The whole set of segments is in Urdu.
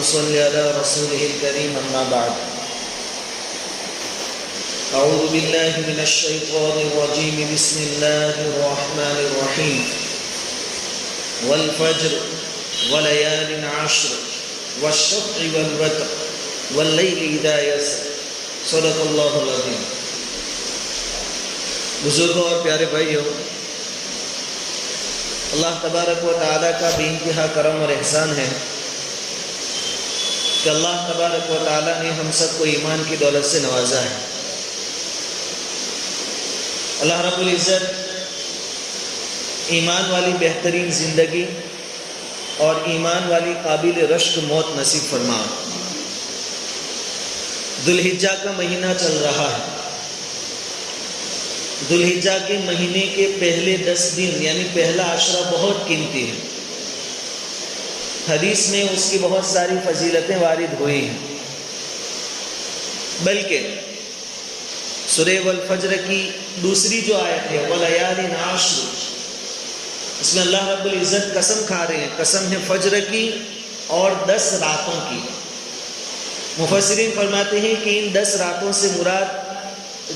صل على رسوله الكريم أما بعد أعوذ بالله من الشيطان الرجيم بسم الله الرحمن الرحيم والفجر وليال عشر والشفع والوتر والليل إذا يسر صدق اللہ العظیم۔ بزرگوں اور پیارے بھائیوں، اللہ تبارک و تعالیٰ کا بے انتہا کرم اور احسان ہے کہ اللہ تبارک و تعالیٰ نے ہم سب کو ایمان کی دولت سے نوازا ہے۔ اللہ رب العزت ایمان والی بہترین زندگی اور ایمان والی قابل رشک موت نصیب فرما۔ ذوالحجہ کا مہینہ چل رہا ہے۔ ذوالحجہ کے مہینے کے پہلے 10 دن یعنی پہلا عشرہ بہت قیمتی ہے۔ حدیث میں اس کی بہت ساری فضیلتیں وارد ہوئی ہیں، بلکہ سورہ والفجر کی دوسری جو آیت ہے وَلَيَالٍ عَشْرٍ، اس میں اللہ رب العزت قسم کھا رہے ہیں، قسم ہے فجر کی اور 10 راتوں کی۔ مفسرین فرماتے ہیں کہ ان 10 راتوں سے مراد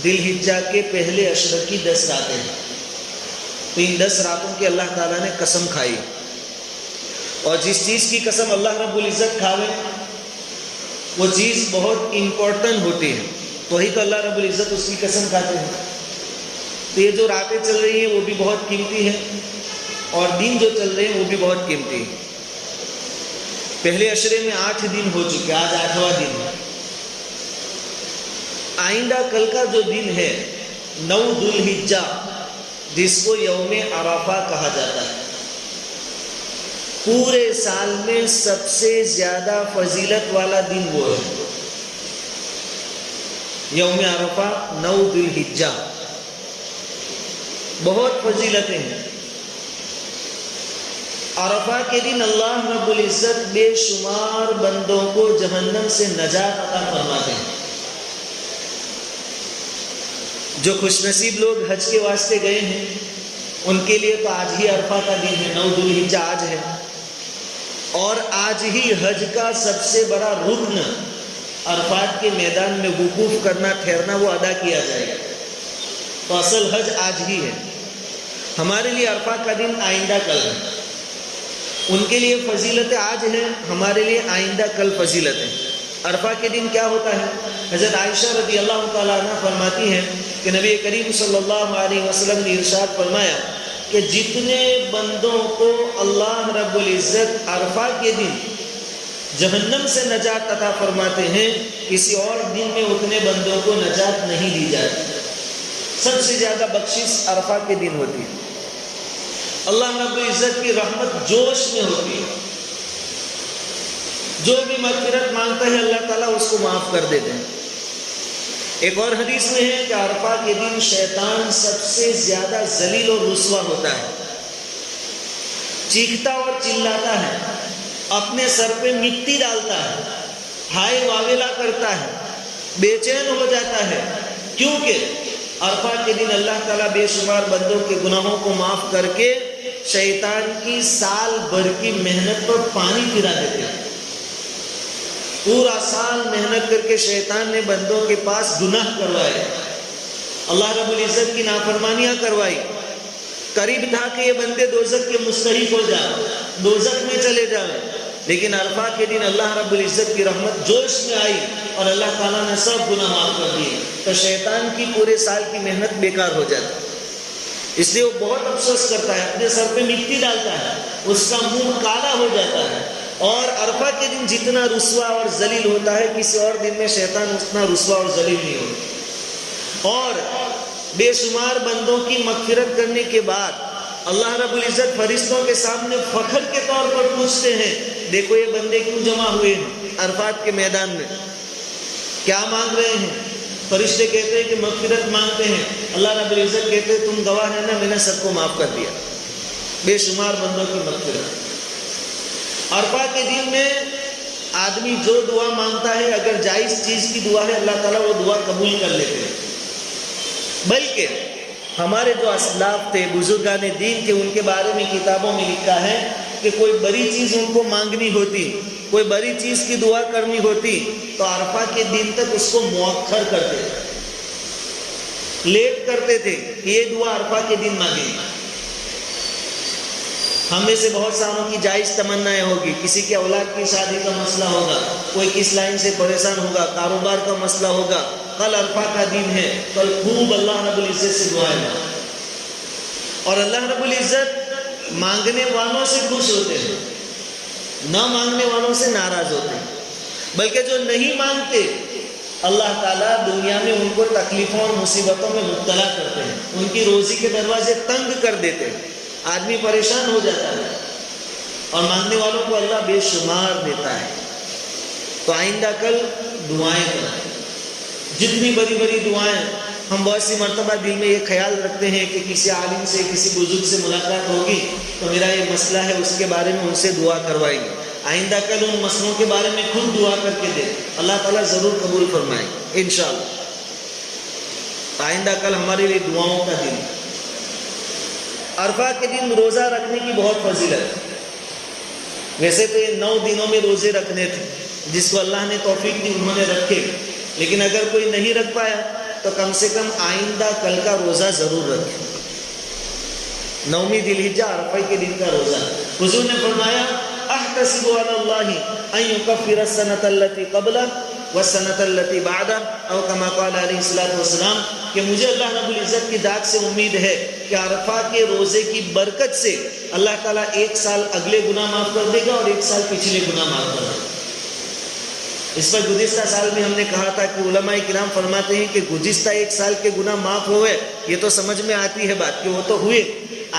ذی الحجہ کے پہلے عشرہ کی 10 راتیں ہیں۔ تو ان 10 راتوں کی اللہ تعالیٰ نے قسم کھائی، اور جس چیز کی قسم اللہ رب العزت کھاوے وہ چیز بہت امپورٹنٹ ہوتی ہے، وہی تو اللہ رب العزت اس کی قسم کھاتے ہیں۔ تو یہ جو راتیں چل رہی ہیں وہ بھی بہت قیمتی ہیں، اور دن جو چل رہے ہیں وہ بھی بہت قیمتی ہیں۔ پہلے عشرے میں 8 دن ہو چکے، آج 8واں دن ہے۔ آئندہ کل کا جو دن ہے 9 ذوالحجہ، جس کو یوم عرفہ کہا جاتا ہے، پورے سال میں سب سے زیادہ فضیلت والا دن وہ ہے یوم عرفہ 9 ذوالحجہ۔ بہت فضیلتیں ہیں۔ عرفہ کے دن اللہ رب العزت بے شمار بندوں کو جہنم سے نجات عطا فرماتے ہیں۔ جو خوش نصیب لوگ حج کے واسطے گئے ہیں ان کے لیے تو آج ہی عرفہ کا دن ہے، 9 ذوالحجہ آج ہے، اور آج ہی حج کا سب سے بڑا رکن عرفات کے میدان میں وقوف کرنا، ٹھہرنا، وہ ادا کیا جائے گا۔ تو اصل حج آج ہی ہے۔ ہمارے لیے عرفہ کا دن آئندہ کل ہے۔ ان کے لیے فضیلتیں آج ہیں، ہمارے لیے آئندہ کل فضیلتیں۔ عرفہ کے دن کیا ہوتا ہے؟ حضرت عائشہ رضی اللہ تعالیٰ عنہ فرماتی ہیں کہ نبی کریم صلی اللہ علیہ وسلم نے ارشاد فرمایا کہ جتنے بندوں کو اللہ رب العزت عرفہ کے دن جہنم سے نجات عطا فرماتے ہیں، کسی اور دن میں اتنے بندوں کو نجات نہیں دی جاتی۔ سب سے زیادہ بخشش عرفہ کے دن ہوتی ہے۔ اللہ رب العزت کی رحمت جوش میں ہوتی ہے۔ جو بھی مغفرت مانگتا ہے اللہ تعالیٰ اس کو معاف کر دیتے ہیں۔ ایک اور حدیث میں ہے کہ عرفہ کے دن شیطان سب سے زیادہ ذلیل اور رسوا ہوتا ہے، چیختا اور چلاتا ہے، اپنے سر پہ مٹی ڈالتا ہے، ہائے واویلا کرتا ہے، بے چین ہو جاتا ہے، کیونکہ عرفہ کے دن اللہ تعالیٰ بے شمار بندوں کے گناہوں کو معاف کر کے شیطان کی سال بھر کی محنت پر پانی پھرا دیتے ہیں۔ پورا سال محنت کر کے شیطان نے بندوں کے پاس گناہ کروائے، اللہ رب العزت کی نافرمانیاں کروائی، قریب تھا کہ یہ بندے دوزخ کے مستحق ہو جائیں، دوزخ میں چلے جائیں، لیکن عرفہ کے دن اللہ رب العزت کی رحمت جوش میں آئی اور اللہ تعالیٰ نے سب گناہ معاف کر دیے، تو شیطان کی پورے سال کی محنت بیکار ہو جاتی۔ اس لیے وہ بہت افسوس کرتا ہے، اپنے سر پہ مٹی ڈالتا ہے، اس کا منہ کالا ہو جاتا ہے، اور عرفہ کے دن جتنا رسوا اور ذلیل ہوتا ہے کسی اور دن میں شیطان اتنا رسوا اور ذلیل نہیں ہوتا۔ اور بے شمار بندوں کی مغفرت کرنے کے بعد اللہ رب العزت فرشتوں کے سامنے فخر کے طور پر پوچھتے ہیں، دیکھو یہ بندے کیوں جمع ہوئے ہیں عرفات کے میدان میں، کیا مانگ رہے ہیں؟ فرشتے کہتے ہیں کہ مغفرت مانگتے ہیں۔ اللہ رب العزت کہتے ہیں تم گواہ ہیں نا، میں نے سب کو معاف کر دیا، بے شمار بندوں کی مغفرت۔ عرفہ کے دن میں آدمی جو دعا مانگتا ہے، اگر جائز چیز کی دعا ہے اللہ تعالیٰ وہ دعا قبول کر لیتے ہیں۔ بلکہ ہمارے جو اسلاف تھے، بزرگان دین تھے، ان کے بارے میں کتابوں میں لکھا ہے کہ کوئی بڑی چیز ان کو مانگنی ہوتی کوئی بڑی چیز کی دعا کرنی ہوتی تو عرفہ کے دن تک اس کو مؤخر کرتے تھے، لیٹ کرتے تھے کہ یہ دعا عرفہ کے دن مانگیں۔ ہم میں سے بہت ساروں کی جائز تمنائیں ہوگی، کسی کے اولاد کی شادی کا مسئلہ ہوگا، کوئی کس لائن سے پریشان ہوگا، کاروبار کا مسئلہ ہوگا، کل عرفہ کا دن ہے، کل خوب اللہ رب العزت سے دعائیں مانگیں، اور اللہ رب العزت مانگنے والوں سے خوش ہوتے ہیں، نہ مانگنے والوں سے ناراض ہوتے ہیں۔ بلکہ جو نہیں مانگتے اللہ تعالیٰ دنیا میں ان کو تکلیفوں اور مصیبتوں میں مبتلا کرتے ہیں، ان کی روزی کے دروازے تنگ کر دیتے ہیں، آدمی پریشان ہو جاتا ہے، اور مانگنے والوں کو اللہ بے شمار دیتا ہے۔ تو آئندہ کل دعائیں کریں، جتنی بڑی بڑی دعائیں، ہم بہت سی مرتبہ دل میں یہ خیال رکھتے ہیں کہ کسی عالم سے، کسی بزرگ سے ملاقات ہوگی تو میرا یہ مسئلہ ہے، اس کے بارے میں ان سے دعا کروائیں گے۔ آئندہ کل ان مسئلوں کے بارے میں خود دعا کر کے دیں، اللہ تعالیٰ ضرور قبول فرمائیں انشاءاللہ۔ آئندہ کل ہمارے لیے دعاؤں کا دن۔ عرفہ کے دن روزہ رکھنے کی بہت فضیلت ہے۔ ویسے تو یہ 9 دنوں میں روزے رکھنے تھے، جس کو اللہ نے توفیق دی انہوں نے رکھے، لیکن اگر کوئی نہیں رکھ پایا تو کم سے کم آئندہ کل کا روزہ ضرور رکھے۔ 9ویں ذی الحجہ عرفہ کے دن کا روزہ۔ حضور نے فرمایا احتسب علی اللہ ان یکفر السنۃ التي قبلہ والسنۃ التي بعدہ، او کما قال علیہ الصلوۃ والسلام، کہ مجھے اللہ رب العزت کی ذات سے امید ہے کہ عرفہ کے روزے کی برکت سے اللہ تعالیٰ 1 سال اگلے گناہ معاف کر دے گا اور 1 سال پچھلے گناہ معاف کر دے گا۔ اس پر گزشتہ سال میں ہم نے کہا تھا کہ علماء کرام فرماتے ہیں کہ گزشتہ 1 سال کے گناہ معاف ہوئے، یہ تو سمجھ میں آتی ہے بات کہ وہ تو ہوئے،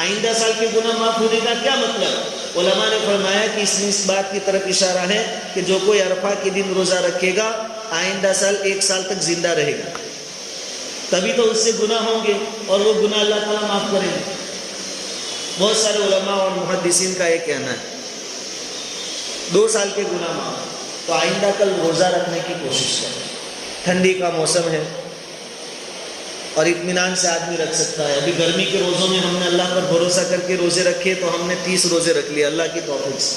آئندہ سال کے گناہ معاف ہونے کا کیا مطلب؟ علماء نے فرمایا کہ اس میں اس بات کی طرف اشارہ ہے کہ جو کوئی عرفہ کے دن روزہ رکھے گا آئندہ سال 1 سال تک زندہ رہے گا، تبھی تو اس سے گناہ ہوں گے اور وہ گناہ اللہ تعالیٰ معاف کریں گے۔ بہت سارے علماء اور محدثین کا یہ کہنا ہے 2 سال کے گناہ معاف۔ تو آئندہ کل روزہ رکھنے کی کوشش کریں، ٹھنڈی کا موسم ہے اور اطمینان سے آدمی رکھ سکتا ہے۔ ابھی گرمی کے روزوں میں ہم نے اللہ پر بھروسہ کر کے روزے رکھے تو ہم نے 30 روزے رکھ لیے اللہ کی توفیق سے۔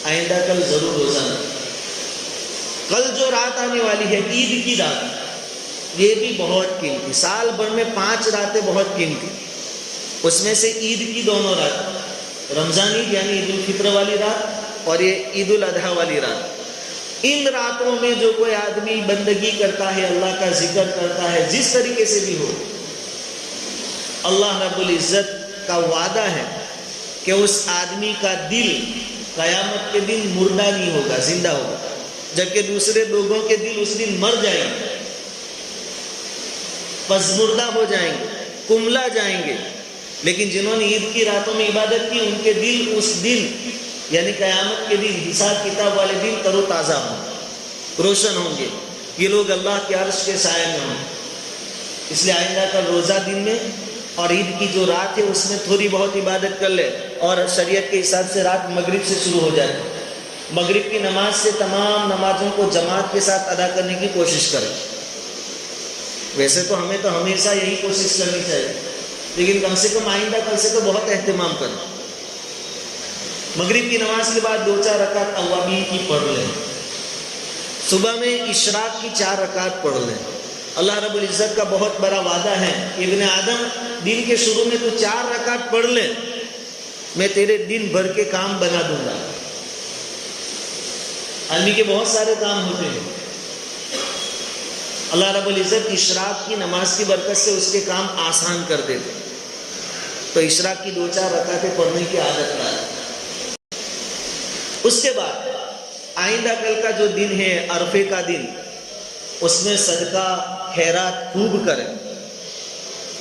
آئندہ کل ضرور روزہ رکھیں۔ کل جو رات آنے والی ہے عید کی رات، یہ بھی بہت قیمتی، سال بھر میں 5 راتیں بہت قیمتی، اس میں سے عید کی دونوں رات، رمضان عید یعنی عید الفطر والی رات اور یہ عید الاضحیٰ والی رات، ان راتوں میں جو کوئی آدمی بندگی کرتا ہے، اللہ کا ذکر کرتا ہے، جس طریقے سے بھی ہو، اللہ رب العزت کا وعدہ ہے کہ اس آدمی کا دل قیامت کے دن مردہ نہیں ہوگا، زندہ ہوگا، جبکہ دوسرے لوگوں کے دل اس دن مر جائیں گے، پسمردہ ہو جائیں گے، کملا جائیں گے، لیکن جنہوں نے عید کی راتوں میں عبادت کی ان کے دل اس دن یعنی قیامت کے دن، حساب کتاب والے دن تر و تازہ ہوں گے، روشن ہوں گے، یہ لوگ اللہ کے عرش کے سائے میں ہوں گے۔ اس لیے آئندہ کا روزہ دن میں اور عید کی جو رات ہے اس میں تھوڑی بہت عبادت کر لے، اور شریعت کے حساب سے رات مغرب سے شروع ہو جائے، مغرب کی نماز سے تمام نمازوں کو جماعت کے ساتھ ادا کرنے کی کوشش کریں۔ ویسے تو ہمیں تو ہمیشہ یہی کوشش کرنی چاہیے، لیکن کم سے کم آئندہ کل سے تو بہت اہتمام کریں۔ مغرب کی نماز کے بعد 2-4 رکعت اوابین کی پڑھ لیں، صبح میں اشراق کی 4 رکعت پڑھ لیں۔ اللہ رب العزت کا بہت بڑا وعدہ ہے، ابن آدم دن کے شروع میں تو 4 رکعت پڑھ لیں، میں تیرے دن بھر کے کام بنا دوں گا۔ آدمی کے بہت سارے کام ہوتے ہیں، اللہ رب العزت اشراق کی نماز کی برکت سے اس کے کام آسان کر دیتے، تو اشراق کی 2-4 رکعتیں پڑھنے کی عادت ڈالیں۔ اس کے بعد آئندہ کل کا جو دن ہے عرفے کا دن، اس میں صدقہ خیرات خوب کریں،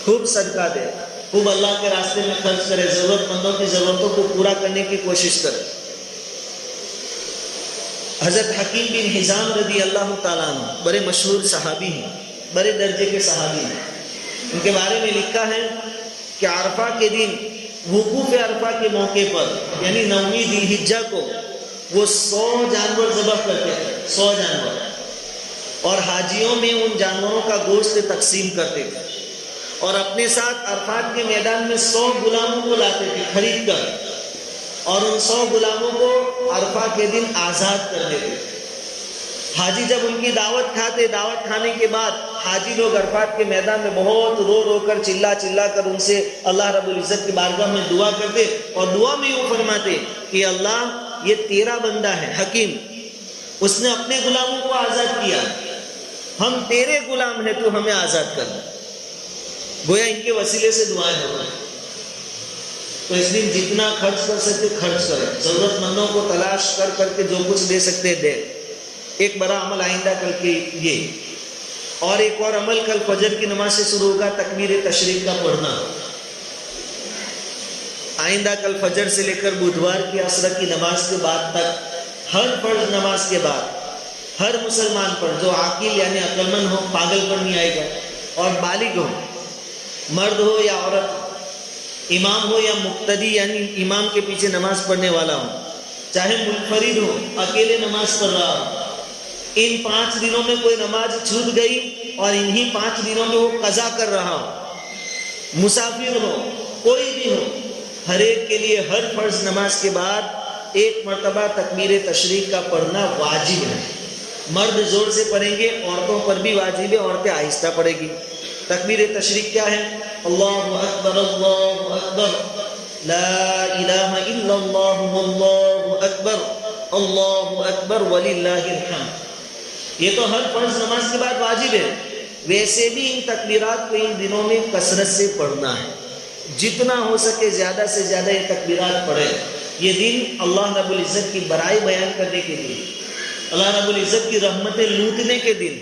خوب صدقہ دیں، خوب اللہ کے راستے میں خرچ کریں، ضرورت مندوں کی ضرورتوں کو پورا کرنے کی کوشش کریں۔ حضرت حکیم بن حزام رضی اللہ تعالیٰ عنہ بڑے مشہور صحابی ہیں، بڑے درجے کے صحابی ہیں، ان کے بارے میں لکھا ہے کہ عرفہ کے دن وقوف عرفہ کے موقع پر یعنی 9ویں ذی الحجہ کو وہ 100 جانور ذبح کرتے تھے، 100 جانور، اور حاجیوں میں ان جانوروں کا گوشت تقسیم کرتے تھے، اور اپنے ساتھ عرفات کے میدان میں 100 غلاموں کو لاتے تھے خرید کر، اور ان 100 غلاموں کو عرفہ کے دن آزاد کر دیتے. حاجی جب ان کی دعوت کھاتے، دعوت کھانے کے بعد حاجی لوگ عرفات کے میدان میں بہت رو رو کر چلا چلا کر ان سے اللہ رب العزت کی بارگاہ میں دعا کرتے، اور دعا میں یوں فرماتے کہ اللہ یہ تیرا بندہ ہے حکیم، اس نے اپنے غلاموں کو آزاد کیا، ہم تیرے غلام ہیں، تو ہمیں آزاد کرنا. گویا ان کے وسیلے سے دعائیں ہو رہی. تو اس دن جتنا خرچ کر سکتے خرچ کریں، ضرورت مندوں کو تلاش کر کر کے جو کچھ دے سکتے دے. ایک بڑا عمل آئندہ کل کے یہ، اور ایک اور عمل کل فجر کی نماز سے شروع ہوگا، تکبیر تشریق کا پڑھنا. آئندہ کل فجر سے لے کر بدھوار کی عصر کی نماز کے بعد تک ہر فرض نماز کے بعد ہر مسلمان پر جو عاقل یعنی عقل مند ہو، پاگل پر نہیں آئے گا، اور بالغ ہو، مرد ہو یا عورت، امام ہو یا مقتدی یعنی امام کے پیچھے نماز پڑھنے والا ہو، چاہے منفرد ہو، اکیلے نماز پڑھ رہا ہو، ان 5 دنوں میں کوئی نماز چھوٹ گئی اور انہی 5 دنوں میں وہ قضا کر رہا ہو، مسافر ہو، کوئی بھی ہو، ہر ایک کے لیے ہر فرض نماز کے بعد ایک مرتبہ تکبیر تشریق کا پڑھنا واجب ہے. مرد زور سے پڑھیں گے، عورتوں پر بھی واجب ہے، عورتیں آہستہ پڑھیں گی. تکبیر تشریق کیا ہے؟ اللہ اکبر اللہ اکبر لا الہ الا اللہ واللہ اکبر اللہ اکبر وللہ الحمد. یہ تو ہر فرض نماز کے بعد واجب ہے. ویسے بھی ان تکبیرات کو ان دنوں میں کثرت سے پڑھنا ہے، جتنا ہو سکے زیادہ سے زیادہ یہ تکبیرات پڑھیں. یہ دن اللہ رب العزت کی بڑائی بیان کرنے کے دن، اللہ رب العزت کی رحمتیں لوٹنے کے دن.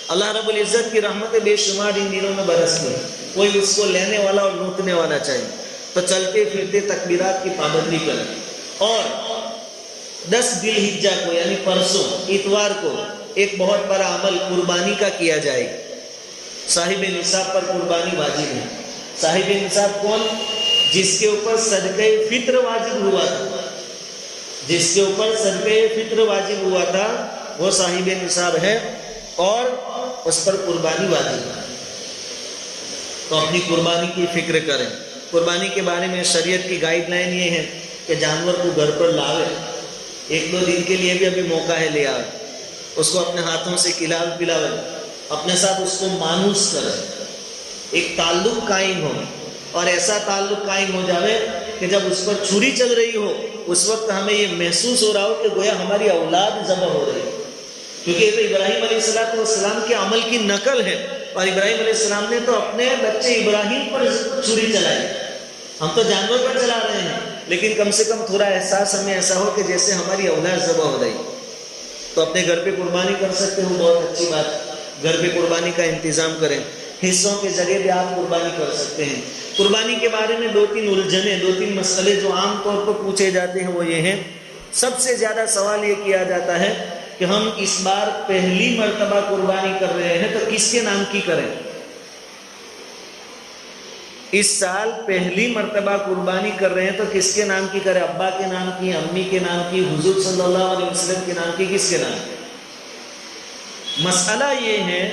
اللہ رب العزت کی رحمتیں بے شمار ان دنوں میں برستی ہیں، کوئی اس کو لینے والا اور لوٹنے والا چاہیے. تو چلتے پھرتے تکبیرات کی پابندی کریں. اور 10 ذی الحجہ کو یعنی پرسوں اتوار کو ایک بہت بڑا عمل قربانی کا کیا جائے گا. صاحب نصاب پر قربانی واجب ہے. صاحب نصاب کون؟ جس کے اوپر صدقہ فطر واجب ہوا تھا، جس کے اوپر صدقہ فطر واجب ہوا تھا وہ صاحب نصاب ہے اور اس پر قربانی واجب ہے. تو اپنی قربانی کی فکر کریں. قربانی کے بارے میں شریعت کی گائیڈ لائن یہ ہے کہ جانور کو گھر پر لاوے، 1-2 دن کے لیے بھی ابھی موقع ہے لے آوے، اس کو اپنے ہاتھوں سے پلاوے، اپنے ساتھ اس کو مانوس کرے، ایک تعلق قائم ہو، اور ایسا تعلق قائم ہو جاوے کہ جب اس پر چھری چل رہی ہو اس وقت ہمیں یہ محسوس ہو رہا ہو کہ گویا ہماری اولاد ذبح ہو رہی ہے. کیونکہ یہ تو ابراہیم علیہ السلام کے عمل کی نقل ہے، اور ابراہیم علیہ السلام نے تو اپنے بچے ابراہیم پر چھری چلائی. ہم تو جانور پر چلا رہے ہیں، لیکن کم سے کم تھوڑا احساس ہمیں ایسا ہو کہ جیسے ہماری اولاد ذبح ہو رہی. تو اپنے گھر پہ قربانی کر سکتے ہو، بہت اچھی بات. گھر پہ قربانی کا انتظام کریں. حصوں کے ذریعے بھی آپ قربانی کر سکتے ہیں. قربانی کے بارے میں 2-3 الجھنیں، 2-3 مسئلے جو عام طور پر پوچھے جاتے ہیں وہ یہ ہیں. سب سے زیادہ سوال یہ کیا جاتا ہے کہ ہم اس بار پہلی مرتبہ قربانی کر رہے ہیں تو کس کے نام کی کریں؟ اس سال پہلی مرتبہ قربانی کر رہے ہیں تو کس کے نام کی کریں؟ ابا کے نام کی، امی کے نام کی، حضور صلی اللہ علیہ وسلم کے نام کی، کس کے نام کی؟ مسئلہ یہ ہے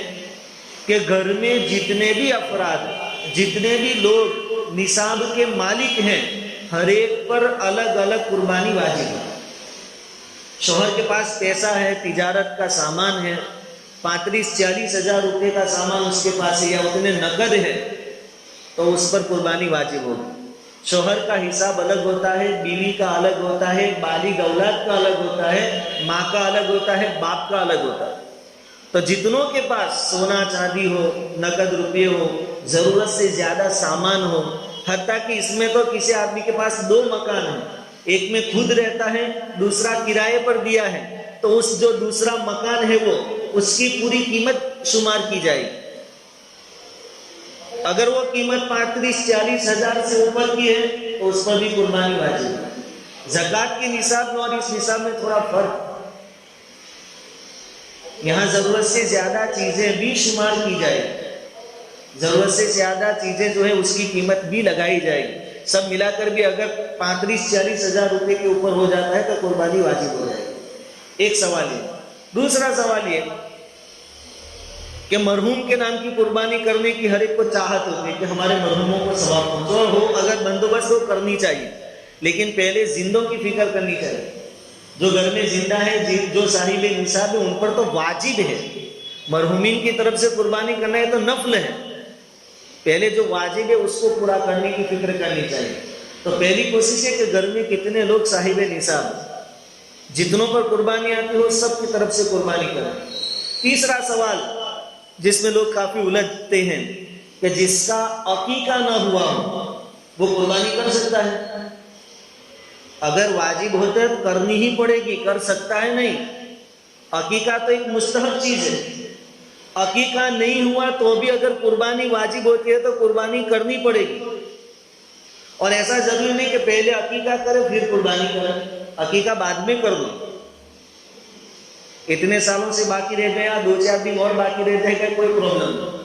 کہ گھر میں جتنے بھی افراد، جتنے بھی لوگ نصاب کے مالک ہیں، ہر ایک پر الگ الگ قربانی واجب ہے. شوہر کے پاس پیسہ ہے، تجارت کا سامان ہے، 35-40 ہزار روپے کا سامان اس کے پاس ہے یا اتنے نقد ہے، تو اس پر قربانی واجب ہوگی. شوہر کا حساب الگ ہوتا ہے، بیوی کا الگ ہوتا ہے، بالغ اولاد کا الگ ہوتا ہے، ماں کا الگ ہوتا ہے، باپ کا الگ ہوتا ہے. تو جتنوں کے پاس سونا چاندی ہو، نقد روپے ہو، ضرورت سے زیادہ سامان ہو، حتیٰ کہ اس میں تو کسی آدمی کے پاس 2 مکان ہیں، ایک میں خود رہتا ہے، دوسرا کرائے پر دیا ہے، تو اس جو دوسرا مکان ہے وہ اس کی پوری قیمت شمار کی جائے گی. اگر وہ قیمت 35-40 ہزار سے اوپر کی ہے تو اس پر بھی قربانی واجب ہے. زکوٰۃ کے نصاب میں اور اس نصاب میں تھوڑا فرق، یہاں ضرورت سے زیادہ چیزیں بھی شمار کی جائے، ضرورت سے زیادہ چیزیں جو ہے اس کی قیمت بھی لگائی جائے گی. سب ملا کر بھی اگر 35-40 ہزار روپے کے اوپر ہو جاتا ہے تو قربانی واجب ہو جائے گی. ایک سوال یہ. دوسرا سوال یہ کہ مرحوم کے نام کی قربانی کرنے کی ہر ایک کو چاہت ہوتی ہے کہ ہمارے مرحوموں کو ثواب پہنچے، ہو اگر بندوبست ہو کرنی چاہیے، لیکن پہلے زندوں کی فکر کرنی چاہیے. جو گھر میں زندہ ہے، جو صاحب نصاب ہے، ان پر تو واجب ہے. مرحومین کی طرف سے قربانی کرنا ہے تو نفل ہے. پہلے جو واجب ہے اس کو پورا کرنے کی فکر کرنی چاہیے. تو پہلی کوشش ہے کہ گھر میں کتنے لوگ صاحب نصاب، جتنوں پر قربانی آتی ہو سب کی طرف سے قربانی کریں. تیسرا سوال جس میں لوگ کافی الجھتے ہیں کہ جس کا عقیقہ نہ ہوا ہو وہ قربانی کر سکتا ہے؟ اگر واجب ہوتا ہے تو کرنی ہی پڑے گی، کر سکتا ہے نہیں. عقیقہ تو ایک مستحب چیز ہے. عقیقہ نہیں ہوا تو بھی اگر قربانی واجب ہوتی ہے تو قربانی کرنی پڑے گی. اور ایسا ضروری نہیں کہ پہلے عقیقہ کرے پھر قربانی کرے. عقیقہ بعد میں کر دو، اتنے سالوں سے باقی رہ گیا، 2-4 دن اور باقی رہ جائے گا، کوئی پرابلم نہیں.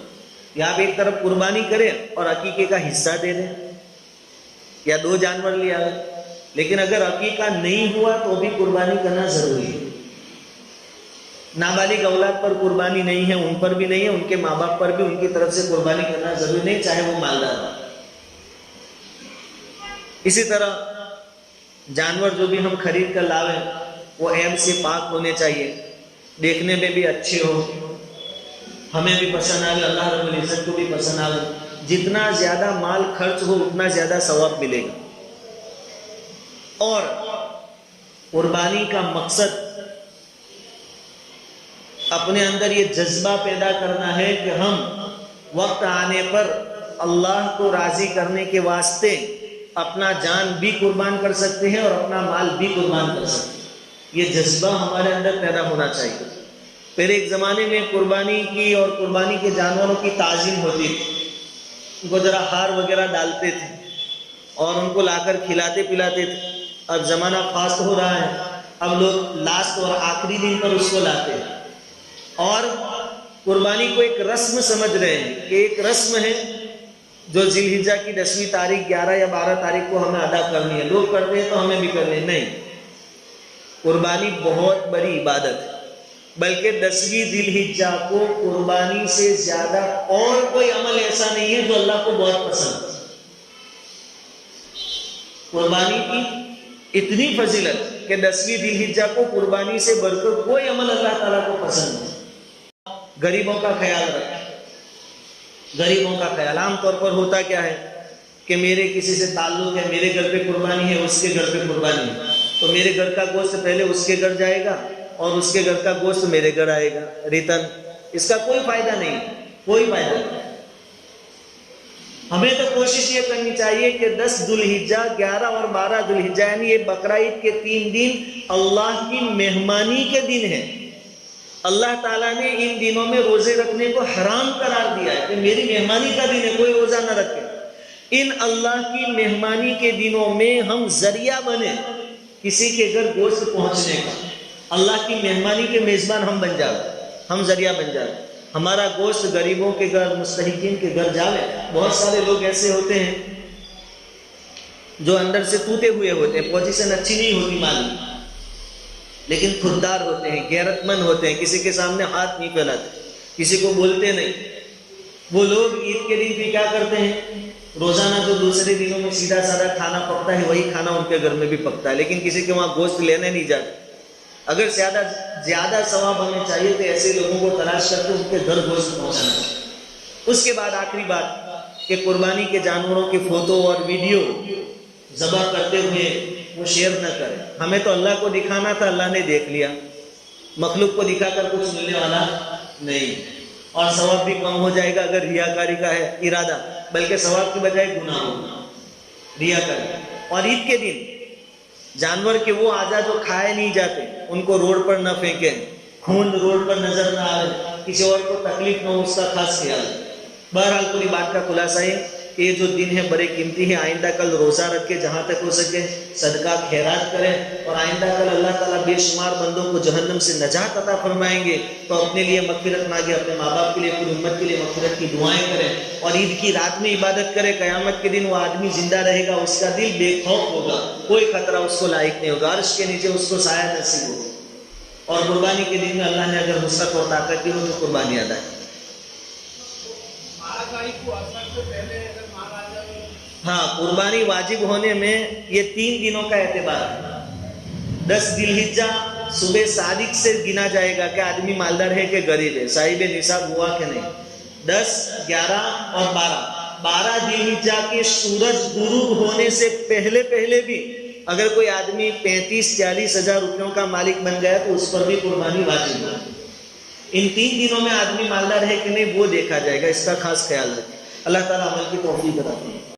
یا آپ ایک طرف قربانی کریں اور عقیقے کا حصہ دے دیں یا 2 جانور لے آئے. لیکن اگر عقیقہ نہیں ہوا تو بھی قربانی کرنا ضروری ہے. نابالغ اولاد پر قربانی نہیں ہے، ان پر بھی نہیں ہے، ان کے ماں باپ پر بھی ان کی طرف سے قربانی کرنا ضروری نہیں، چاہے وہ مالدار ہو. اسی طرح جانور جو بھی ہم خرید کر لاویں وہ عیب سے پاک ہونے چاہیے، دیکھنے میں بھی اچھے ہو، ہمیں بھی پسند آئے، اللہ رب العزت کو بھی پسند آئے. جتنا زیادہ مال خرچ ہو اتنا زیادہ ثواب ملے گا. اور قربانی کا مقصد اپنے اندر یہ جذبہ پیدا کرنا ہے کہ ہم وقت آنے پر اللہ کو راضی کرنے کے واسطے اپنا جان بھی قربان کر سکتے ہیں اور اپنا مال بھی قربان کر سکتے ہیں. یہ جذبہ ہمارے اندر پیدا ہونا چاہیے. پہلے ایک زمانے میں قربانی کی اور قربانی کے جانوروں کی تعظیم ہوتی تھی. ان کو ذرا ہار وغیرہ ڈالتے تھے اور ان کو لا کر کھلاتے پلاتے تھے. اب زمانہ فاسٹ ہو رہا ہے، اب لوگ لاسٹ اور آخری دن پر اس کو لاتے ہیں اور قربانی کو ایک رسم سمجھ رہے ہیں کہ ایک رسم ہے جو ذی الحجہ کی 10ویں تاریخ 11 یا 12 تاریخ کو ہمیں ادا کرنی ہے. لوگ کرتے ہیں تو ہمیں بھی کرنی ہے. نہیں، قربانی بہت بڑی عبادت ہے، بلکہ 10ویں ذی الحجہ کو قربانی سے زیادہ اور کوئی عمل ایسا نہیں ہے جو اللہ کو بہت پسند ہے. قربانی کی اتنی فضیلت کہ 10ویں ذی الحجہ کو قربانی سے بڑھ کر کوئی عمل اللہ تعالیٰ کو پسند ہے. غریبوں کا خیال رکھیں. غریبوں کا خیال عام طور پر ہوتا کیا ہے کہ میرے کسی سے تعلق ہے، میرے گھر پہ قربانی ہے، اس کے گھر پہ قربانی ہے، تو میرے گھر کا گوشت پہلے اس کے گھر جائے گا اور اس کے گھر کا گوشت میرے گھر آئے گا ریٹرن. اس کا کوئی فائدہ نہیں، کوئی فائدہ نہیں. ہمیں تو کوشش یہ کرنی چاہیے کہ 10 ذی الحجہ، 11 اور 12 ذی الحجہ یعنی یہ بقرعید کے 3 دن اللہ کی مہمانی کے دن ہیں. اللہ تعالیٰ نے ان دنوں میں روزے رکھنے کو حرام قرار دیا ہے کہ میری مہمانی کا دن ہے، کوئی روزہ نہ رکھے. ان اللہ کی مہمانی کے دنوں میں ہم ذریعہ بنے کسی کے گھر گوشت پہنچنے کا. اللہ کی مہمانی کے میزبان ہم بن جائیں، ہم ذریعہ بن جائیں. ہمارا گوشت غریبوں کے گھر، مستحقین کے گھر جاوے. بہت سارے لوگ ایسے ہوتے ہیں جو اندر سے ٹوٹے ہوئے ہوتے ہیں، پوزیشن اچھی نہیں ہوتی مالی، لیکن خوددار ہوتے ہیں، غیرت مند ہوتے ہیں، کسی کے سامنے ہاتھ نہیں پھیلاتے، کسی کو بولتے نہیں. وہ لوگ عید کے دن بھی کیا کرتے ہیں، روزانہ جو دوسرے دنوں میں سیدھا سادہ کھانا پکتا ہے وہی کھانا ان کے گھر میں بھی پکتا ہے، لیکن کسی کے وہاں گوشت لینے نہیں جاتے. اگر زیادہ ثواب ہمیں چاہیے تو ایسے لوگوں کو تلاش کر کے ان کے گھر گوشت پہنچانا چاہیے. اس کے بعد آخری بات کہ قربانی کے جانوروں کی فوٹو اور ویڈیو ذبح کرتے ہوئے وہ شیئر نہ کریں. ہمیں تو اللہ کو دکھانا تھا، اللہ نے دیکھ لیا. مخلوق کو دکھا کر کچھ ملنے والا نہیں، اور ثواب بھی کم ہو جائے گا اگر ریاکاری کا ہے ارادہ، بلکہ ثواب کی بجائے گناہ ہوگا ریاکاری. اور عید کے دن جانور کے وہ اعضاء جو کھائے نہیں جاتے ان کو روڈ پر نہ پھینکیں، خون روڈ پر نظر نہ آئے، کسی اور کو تکلیف نہ ہو، اس کا خاص خیال. بہرحال پوری بات کا خلاصہ ہے کہ یہ جو دن ہے بڑے قیمتی ہے. آئندہ کل روزہ رکھ کے جہاں تک ہو سکے صدقہ خیرات کریں، اور آئندہ کل اللہ تعالیٰ بے شمار بندوں کو جہنم سے نجات عطا فرمائیں گے تو اپنے لیے مغفرت مانگے، اپنے ماں باپ کے لیے، پوری امت کے لیے مغفرت کی دعائیں کریں، اور عید کی رات میں عبادت کریں. قیامت کے دن وہ آدمی زندہ رہے گا، اس کا دل بے خوف ہوگا، کوئی خطرہ اس کو لاحق نہیں ہوگا، عرش کے نیچے اس کو سایہ نصیب ہوگا. اور قربانی کے دن میں اللہ نے اگر وسعت اور طاقت دی ہو تو قربانی ادا ہے. ہاں قربانی واجب ہونے میں یہ 3 دنوں کا اعتبار ہے. 10 ذی الحجہ صبح صادق سے گنا جائے گا کہ آدمی مالدار ہے کہ غریب ہے، صاحب نصاب ہوا کہ نہیں. 10، 11 اور 12 ذی الحجہ کے سورج غروب ہونے سے پہلے بھی اگر کوئی آدمی 35-40 ہزار روپیوں کا مالک بن گیا تو اس پر بھی قربانی واجب ہے. ان 3 دنوں میں آدمی مالدار ہے کہ نہیں وہ دیکھا جائے گا، اس کا خاص خیال رکھیں. اللہ تعالیٰ عمل کی توفیق عطا فرمائے.